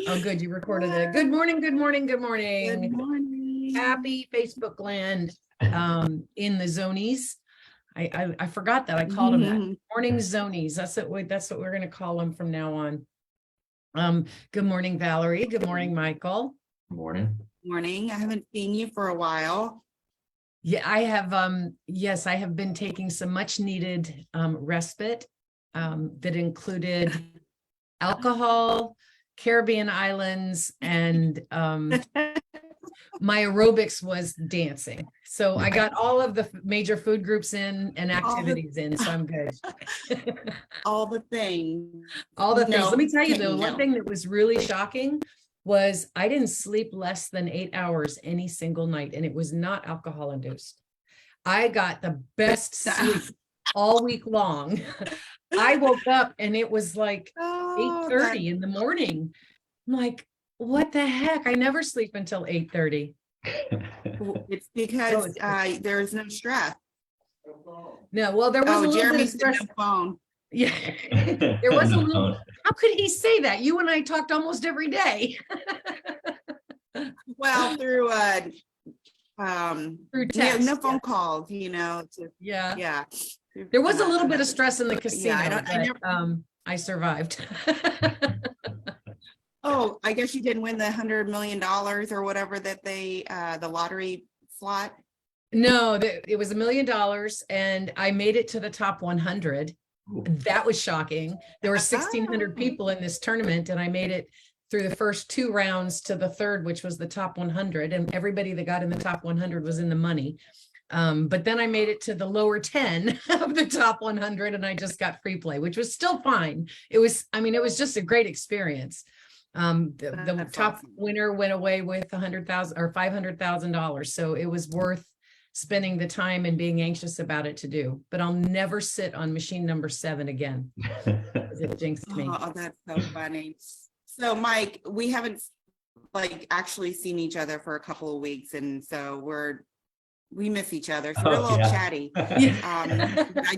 Oh, good. You recorded it. Good morning. Good morning. Good morning. Good morning. Happy Facebook land in the zonies. I forgot that I called them that. Morning zonies. That's what we're going to call them from now on. Good morning, Valerie. Good morning, Michael. Morning. Morning. I haven't seen you for a while. Yeah, I have. Yes, I have been taking some much needed respite that included alcohol, Caribbean islands, and my aerobics was dancing. So I got all of the major food groups in and activities in, so I'm good. All the things. All the things. No, Let me tell you though, no. one thing that was really shocking was I didn't sleep less than 8 hours any single night, and it was not alcohol induced. I got the best sleep all week long. I woke up and it was like 8:30 in the morning. I'm like, what the heck? I never sleep until 8:30. It's because there's no stress. No, well, there was a little bit of stress. No phone. Yeah, there was a little. How could he say that? You and I talked almost every day. Well, through text, no phone calls, yeah. There was a little bit of stress in the casino, I survived. Oh, I guess you didn't win the $100 million or whatever that the lottery slot. No, it was $1 million, and I made it to the top 100. That was shocking. There were 1,600 people in this tournament, and I made it through the first 2 rounds to the third, which was the top 100, and everybody that got in the top 100 was in the money. But then I made it to the lower 10 of the top 100, and I just got free play, which was still fine. It was just a great experience. The top awesome. Winner went away with $100,000 or $500,000. So it was worth spending the time and being anxious about it to do, but I'll never sit on machine number 7 again. It jinxed me. Oh, that's so funny. So Mike, we haven't actually seen each other for a couple of weeks. And so we miss each other. So we're a little chatty. I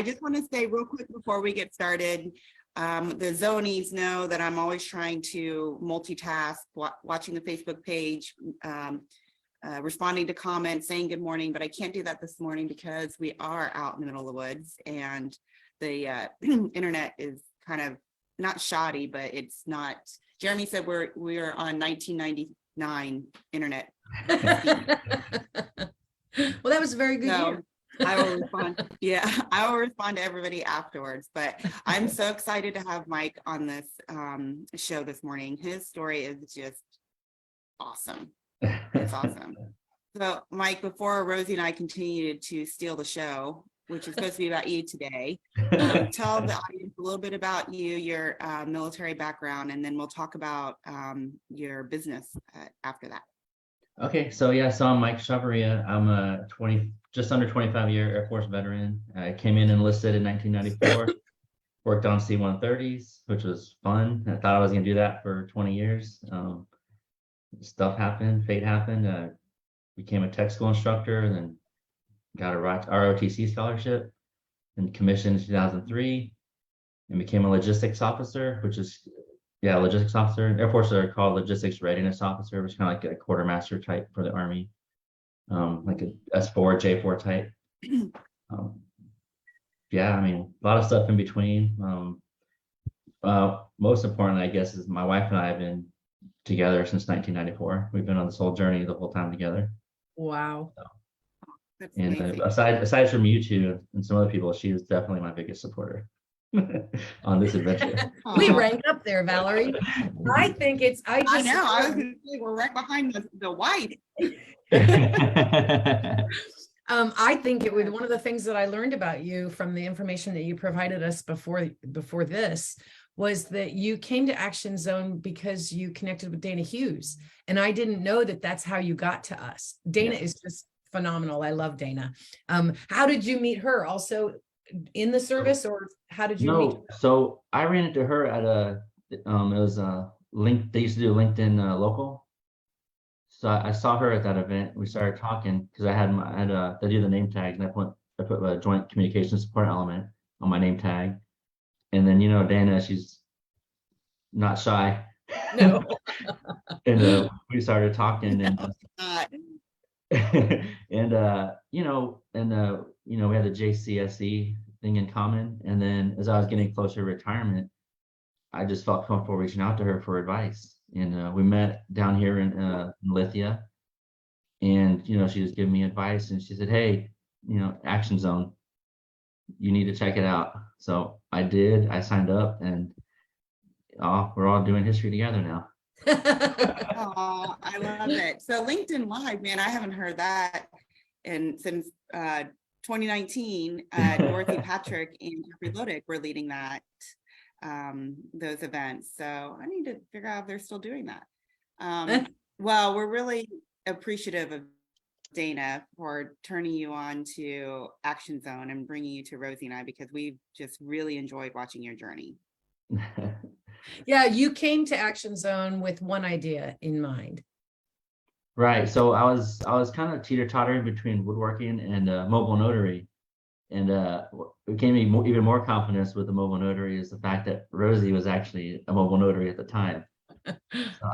just want to say real quick before we get started, the zonies know that I'm always trying to multitask, watching the Facebook page, responding to comments, saying good morning, but I can't do that this morning because we are out in the middle of the woods and the internet is kind of not shoddy, but it's not. Jeremy said we are on 1999 internet. Well, that was a very good year. I will respond. Yeah, I will respond to everybody afterwards. But I'm so excited to have Mike on this show this morning. His story is just awesome. It's awesome. So, Mike, before Rosie and I continue to steal the show, which is supposed to be about you today, tell the audience a little bit about you, your military background, and then we'll talk about your business after that. Okay, so I'm Mike Chavarria. I'm a just under 25-year Air Force veteran. I came in enlisted in 1994, worked on C-130s, which was fun. I thought I was going to do that for 20 years. Stuff happened, fate happened. Became a tech school instructor, then got a ROTC scholarship and commissioned in 2003 and became a logistics officer, logistics officer. Air Force are called logistics readiness officer, which is kind of like a quartermaster type for the Army, like a S4, J4 type. A lot of stuff in between. Most importantly, I guess, is my wife and I have been together since 1994. We've been on this whole journey the whole time together. Wow. And aside from you two and some other people, she is definitely my biggest supporter on this adventure. We rank up there, Valerie. I think it's. I know. I was going to say we're right behind the wife. I think it was one of the things that I learned about you from the information that you provided us before this was that you came to Action Zone because you connected with Dana Hughes, and I didn't know that that's how you got to us. Dana is just phenomenal. I love Dana. How did you meet her? Also in the service, or how did you meet her? So I ran into her at it was a link. They used to do LinkedIn local. So I saw her at that event. We started talking because I they do the name tags, and I put a joint communication support element on my name tag. And then Dana, she's not shy. No. And we started talking and Uh, we had the JCSE thing in common. And then as I was getting closer to retirement, I just felt comfortable reaching out to her for advice. And we met down here in Lithia, and she was giving me advice, and she said, "Hey, Action Zone, you need to check it out." So I did. I signed up, and we're all doing history together now. Oh, I love it. So LinkedIn Live, man, I haven't heard that since 2019. Dorothy Patrick and Jeffrey Lodick were leading those events. So I need to figure out if they're still doing that. Well, we're really appreciative of Dana for turning you on to Action Zone and bringing you to Rosie and I, because we've just really enjoyed watching your journey. Yeah, you came to Action Zone with one idea in mind. Right. So I was kind of teeter-tottering between woodworking and mobile notary. And what gave me even more confidence with the mobile notary is the fact that Rosie was actually a mobile notary at the time. So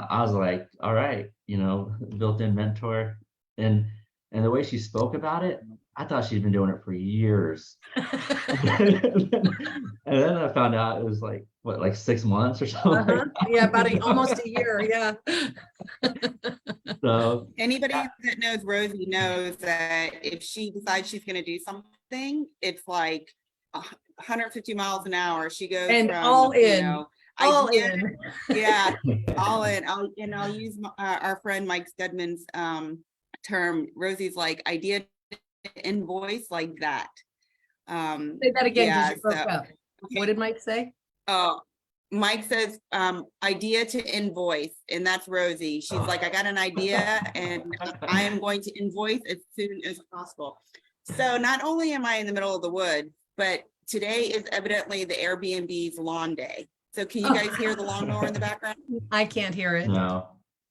I was like, all right, built-in mentor. And the way she spoke about it, I thought she'd been doing it for years. And then I found out it was like, what, like 6 months or something? Yeah, about almost a year. Yeah. So anybody that knows Rosie knows that if she decides she's going to do something, it's like 150 miles an hour. She goes and from all in. All idea, in. Yeah, all in. I'll use our friend Mike Stedman's term. Rosie's like idea to invoice, like that. Say that again, because you broke up. Okay. What did Mike say? Oh, Mike says idea to invoice, and that's Rosie. She's like, I got an idea and I am going to invoice as soon as possible. So not only am I in the middle of the woods, but today is evidently the Airbnb's lawn day. So can you guys hear the lawnmower in the background? I can't hear it. no.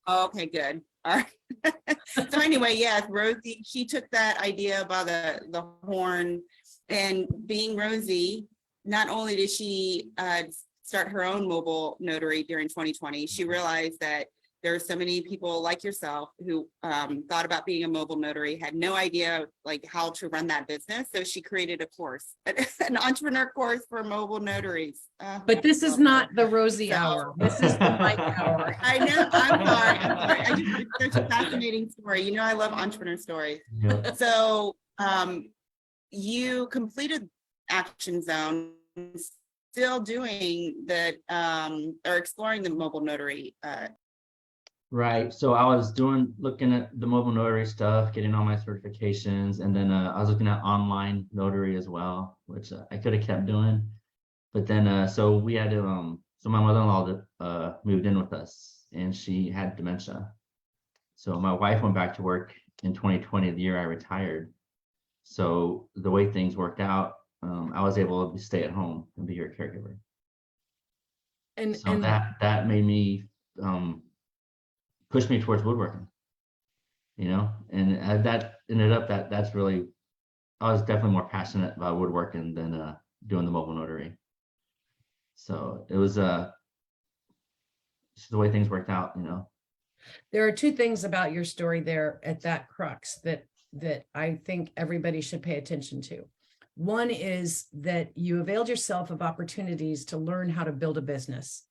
Okay, good. All right. So anyway, yes, Rosie, she took that idea about the horn, and being Rosie, not only did she start her own mobile notary during 2020, she realized that there are so many people like yourself who thought about being a mobile notary, had no idea like how to run that business. So she created a course, an entrepreneur course for mobile notaries. But this is not the Rosie hour. This is the Mike hour. I know. I'm sorry. It's such a fascinating story. I love entrepreneur stories. Yep. So you completed Action Zone, still doing or exploring the mobile notary. Right. So I was looking at the mobile notary stuff, getting all my certifications, and then I was looking at online notary as well, which I could have kept doing. But then so we had to so my mother-in-law moved in with us, and she had dementia. So my wife went back to work in 2020, the year I retired. So the way things worked out, I was able to stay at home and be her caregiver. And that made me push me towards woodworking, and that ended up that's really, I was definitely more passionate about woodworking than doing the mobile notary. So it was just the way things worked out. there are two things about your story there at that crux that I think everybody should pay attention to. One is that you availed yourself of opportunities to learn how to build a business,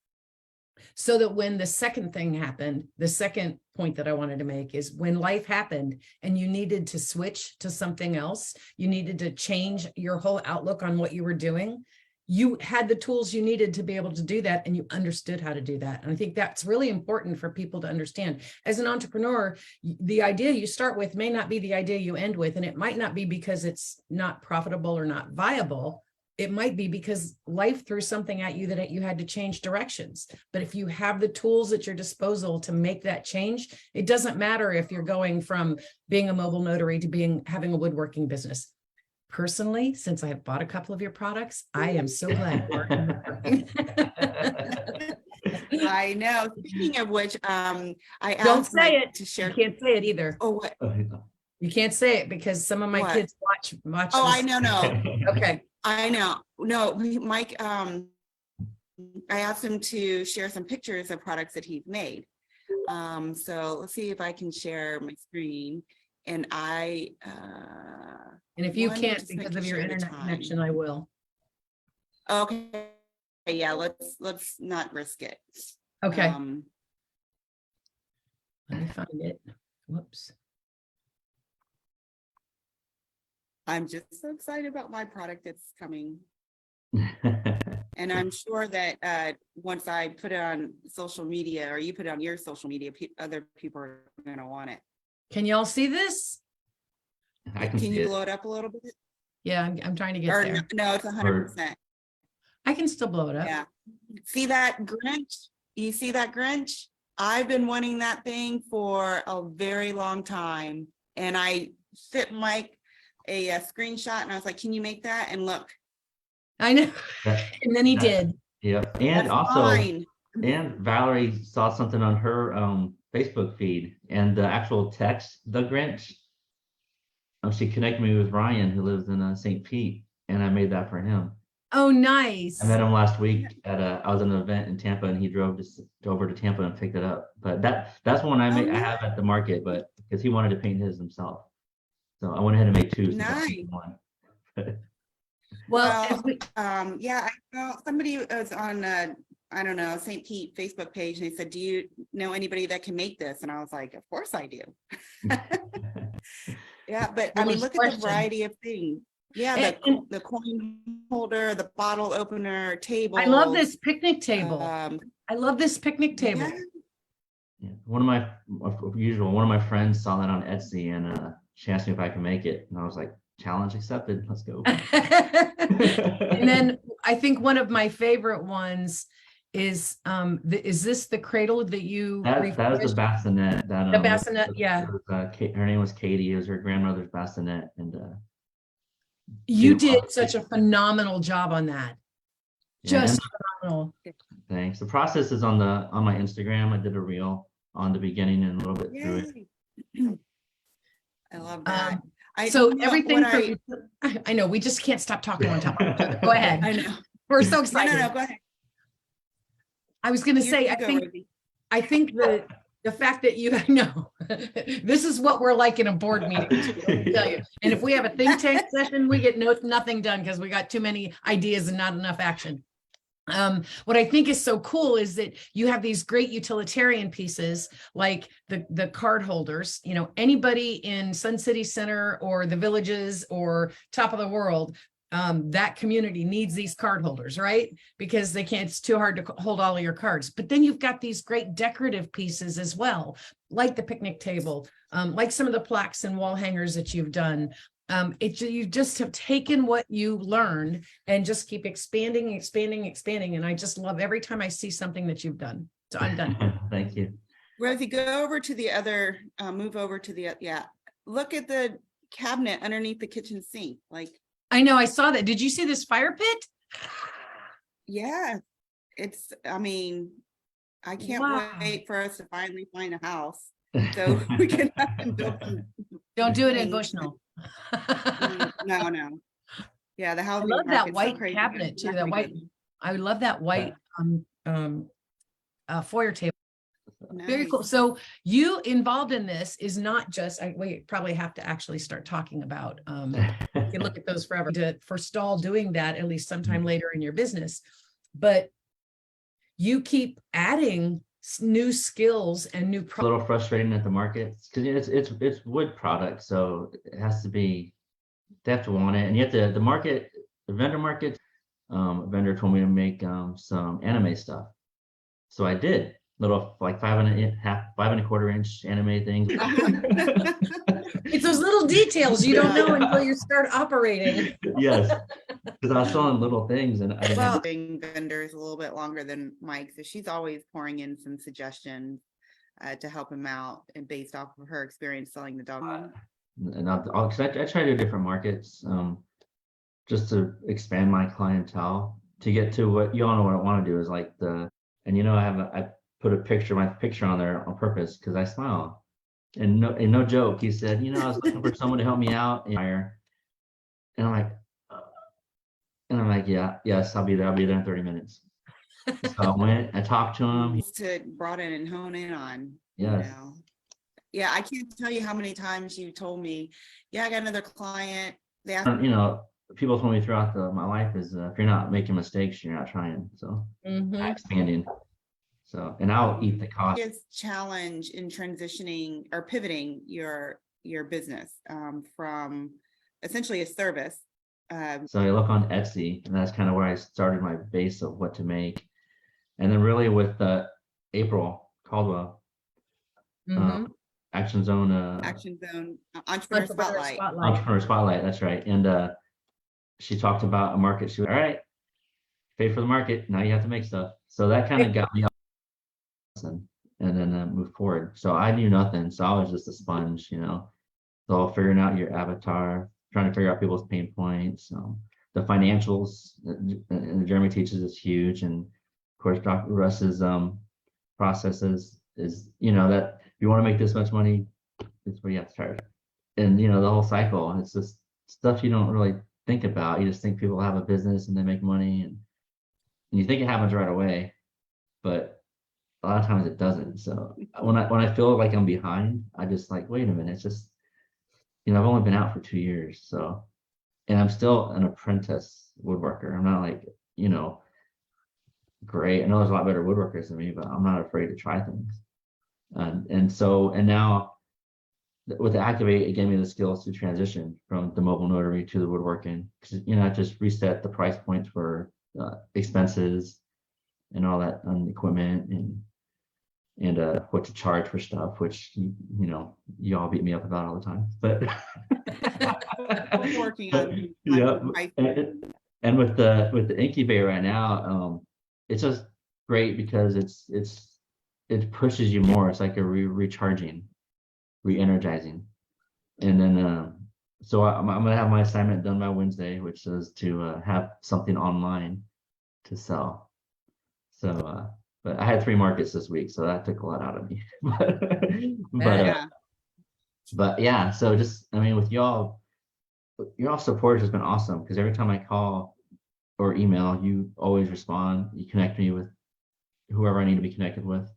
so that when the second thing happened, the second point that I wanted to make is when life happened and you needed to switch to something else, you needed to change your whole outlook on what you were doing, you had the tools you needed to be able to do that, and you understood how to do that. And I think that's really important for people to understand. As an entrepreneur, the idea you start with may not be the idea you end with, and it might not be because it's not profitable or not viable. It might be because life threw something at you that you had to change directions. But if you have the tools at your disposal to make that change, it doesn't matter if you're going from being a mobile notary to having a woodworking business. Personally, since I have bought a couple of your products, I am so glad you're in woodworking. I know. Speaking of which, I Don't asked say Mike it. to share. You can't say it either. Oh, what? You can't say it because some of my What? kids watch. Oh, this. I know. No. Okay. I know. No, Mike I asked him to share some pictures of products that he's made. So let's see if I can share my screen. And And if you one can't participant because can of your share at a internet time. connection, I will. Okay, yeah, let's not risk it. Okay, let me find it. Whoops. I'm just so excited about my product that's coming. And I'm sure that once I put it on social media, or you put it on your social media, other people are going to want it. Can y'all see this? Can you see blow it up a little bit? Yeah, I'm trying to get Or there. no, it's 100%. I can still blow it up. Yeah. See that Grinch? You see that Grinch? I've been wanting that thing for a very long time. And I sent Mike a screenshot and I was like, can you make that? And look. I know. And then he did. Yeah. And That's also, mine. and Valerie saw something on her Facebook feed, and the actual text, the Grinch, she connected me with Ryan, who lives in St. Pete, and I made that for him. Oh, nice. I met him last week at I was at an event in Tampa, and he drove over to Tampa and picked it up. But that's one I made. I have at the market, but because he wanted to paint his himself, so I went ahead and made two. Nice. One. Well, yeah, I saw somebody was on I don't know, St. Pete Facebook page, and they said, do you know anybody that can make this? And I was like, of course I do. Yeah, but I mean, look at the variety of things. Yeah, the coin holder, the bottle opener, table. I love this picnic table. I love this picnic table. Yeah. Yeah. One of my friends saw that on Etsy, and she asked me if I can make it, and I was like, challenge accepted. Let's go. And then I think one of my favorite ones is this the cradle that you that is the bassinet. The bassinet, yeah. Her name was Katie. It was her grandmother's bassinet, and you did such a phenomenal job on that. Just phenomenal. Thanks. The process is on my Instagram. I did a reel on the beginning and a little bit through it. I love that. So everything I know we just can't stop talking on top of each other. Go ahead. I know. We're so excited. No, go ahead. I was going to say, I think the fact that I know this is what we're like in a board meeting, let me tell you. And if we have a think tank session, we get nothing done because we got too many ideas and not enough action. What I think is so cool is that you have these great utilitarian pieces like the card holders. You know, anybody in Sun City Center or the Villages or Top of the World, that community needs these card holders, right? Because it's too hard to hold all of your cards. But then you've got these great decorative pieces as well, like the picnic table, like some of the plaques and wall hangers that you've done. You just have taken what you learned and just keep expanding. And I just love every time I see something that you've done. So I'm done. Thank you. Rosie, go over to the other, move over to the, look at the cabinet underneath the kitchen sink. Like, I know, I saw that. Did you see this fire pit? Yeah, I mean, I can't wait for us to finally find a house. So we can build. Don't do it in Bushnell. No. Yeah, the house. I love that white cabinet too. I love that white foyer table. Nice. Very cool. So you involved in this is not just, we probably have to actually start talking about, you can look at those forever to forestall doing that at least sometime later in your business, but you keep adding new skills and new a little frustrating at the market because it's wood product, so it has to be, they have to want it, and you have to, the vendor market, a vendor told me to make some anime stuff, so I did little like 5.25 inch anime things. It's those little details you don't know until you start operating. Yes, because I was selling little things, and being vendors a little bit longer than Mike, so she's always pouring in some suggestions to help him out, and based off of her experience selling the dog. And I try to do different markets, just to expand my clientele to get to what you all know what I want to do is like I put my picture on there on purpose because I smile. And no joke, he said, I was looking for someone to help me out. And I'm like, yeah, yes, I'll be there. I'll be there in 30 minutes. So I went, I talked to him. To broaden and hone in on, Yes. Yeah, I can't tell you how many times you told me, yeah, I got another client. They asked, People told me throughout my life is if you're not making mistakes, you're not trying. So Mhm. expanding. So, and I'll eat the cost. biggest challenge in transitioning or pivoting your business from essentially a service. So I look on Etsy, and that's kind of where I started my base of what to make. And then really with April Caldwell, Mhm. Action Zone, Action Zone Entrepreneur Entrepreneur Spotlight. Entrepreneur Spotlight. That's right. And she talked about a market. She was, all right, pay for the market. Now you have to make stuff. So that kind of got me up and then move forward. So I knew nothing. So I was just a sponge, So figuring out your avatar, trying to figure out people's pain points, the financials, and Jeremy teaches is huge. And of course, Dr. Russ's processes is, that if you want to make this much money, it's where you have to start. And, the whole cycle, it's just stuff you don't really think about. You just think people have a business and they make money and you think it happens right away, but a lot of times it doesn't. So when I feel like I'm behind, I just like, wait a minute, it's just, I've only been out for 2 years. So, and I'm still an apprentice woodworker. I'm not like, great. I know there's a lot better woodworkers than me, but I'm not afraid to try things. And now with the Activate, it gave me the skills to transition from the mobile notary to the woodworking. Because, I just reset the price points for expenses and all that on equipment and what to charge for stuff, which you all beat me up about all the time. But We're working on yeah, and with the incubator right now, it's just great because it pushes you more. It's like a recharging, re-energizing, and then so I'm gonna have my assignment done by Wednesday, which is to have something online to sell. So but I had 3 markets this week, so that took a lot out of me. But yeah, so just with y'all, your support has been awesome because every time I call or email, you always respond. You connect me with whoever I need to be connected with.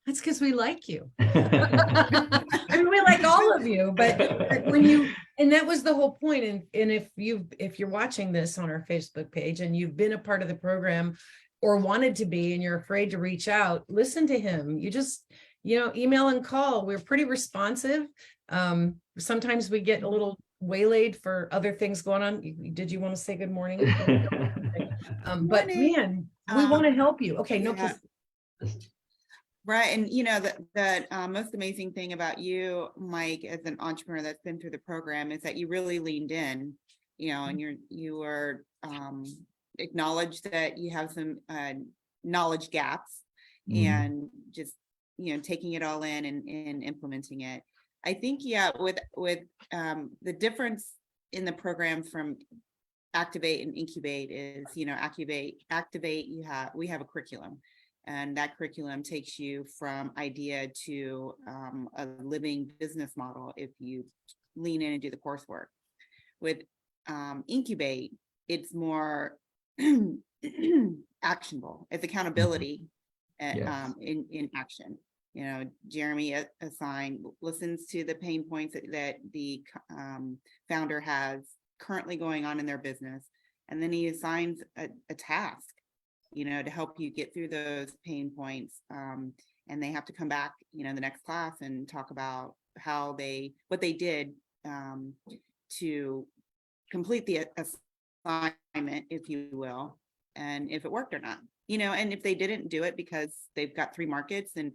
That's because we like you. I mean, we like all of you, but and that was the whole point. And if you're watching this on our Facebook page and you've been a part of the program or wanted to be, and you're afraid to reach out, listen to him. You just, email and call. We're pretty responsive. Sometimes we get a little waylaid for other things going on. Did you want to say good morning? But man, we want to help you. Okay, no. Right. And the most amazing thing about you, Mike, as an entrepreneur that's been through the program is that you really leaned in, and you are acknowledged that you have some knowledge gaps and just, taking it all in and implementing it. I think, with the difference in the program from Activate and Incubate is, Activate, we have a curriculum. And that curriculum takes you from idea to a living business model if you lean in and do the coursework. With Incubate, it's more actionable. It's accountability in action. Jeremy listens to the pain points that the founder has currently going on in their business, and then he assigns a task to help you get through those pain points. And they have to come back, the next class and talk about what they did to complete the assignment, if you will, and if it worked or not, and if they didn't do it because they've got 3 markets and,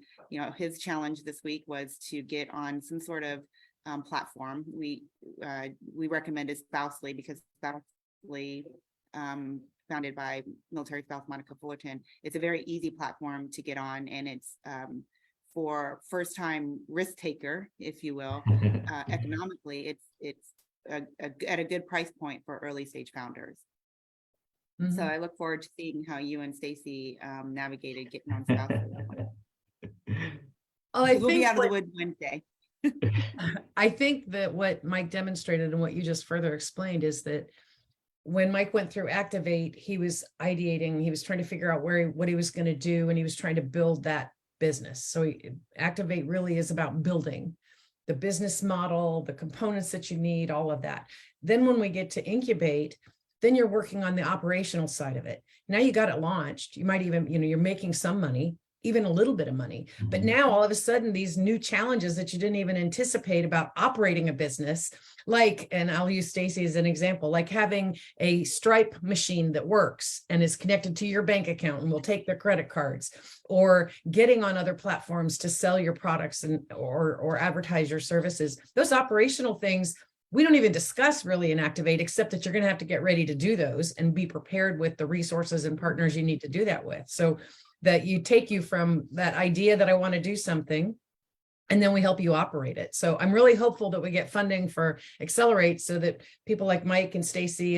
his challenge this week was to get on some sort of platform. We recommended Spousely because Spousely, founded by military spouse Monica Fullerton. It's a very easy platform to get on, and it's for first-time risk taker, if you will. Economically, it's at a good price point for early stage founders. So I look forward to seeing how you and Stacy navigated getting on Spousely. We'll be out of the woods Wednesday. I think that what Mike demonstrated and what you just further explained is that when Mike went through Activate, he was ideating, he was trying to figure out what he was going to do, and he was trying to build that business. So Activate really is about building the business model, the components that you need, all of that. Then when we get to Incubate, then you're working on the operational side of it. Now you got it launched. You might even, you're making some money, even a little bit of money. But now all of a sudden, these new challenges that you didn't even anticipate about operating a business, like, and I'll use Stacy as an example, like having a Stripe machine that works and is connected to your bank account and will take their credit cards, or getting on other platforms to sell your products and or advertise your services. Those operational things we don't even discuss really in Activate, except that you're going to have to get ready to do those and be prepared with the resources and partners you need to do that with. So that you take you from that idea that I want to do something, and then we help you operate it. So I'm really hopeful that we get funding for Accelerate so that people like Mike and Stacy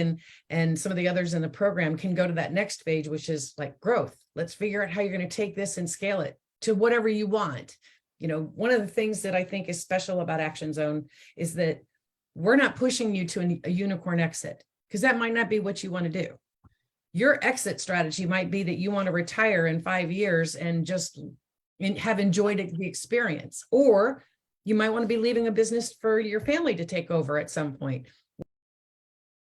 and some of the others in the program can go to that next phase, which is like growth. Let's figure out how you're going to take this and scale it to whatever you want. One of the things that I think is special about Action Zone is that we're not pushing you to a unicorn exit, because that might not be what you want to do. Your exit strategy might be that you want to retire in 5 years and just have enjoyed the experience, or you might want to be leaving a business for your family to take over at some point.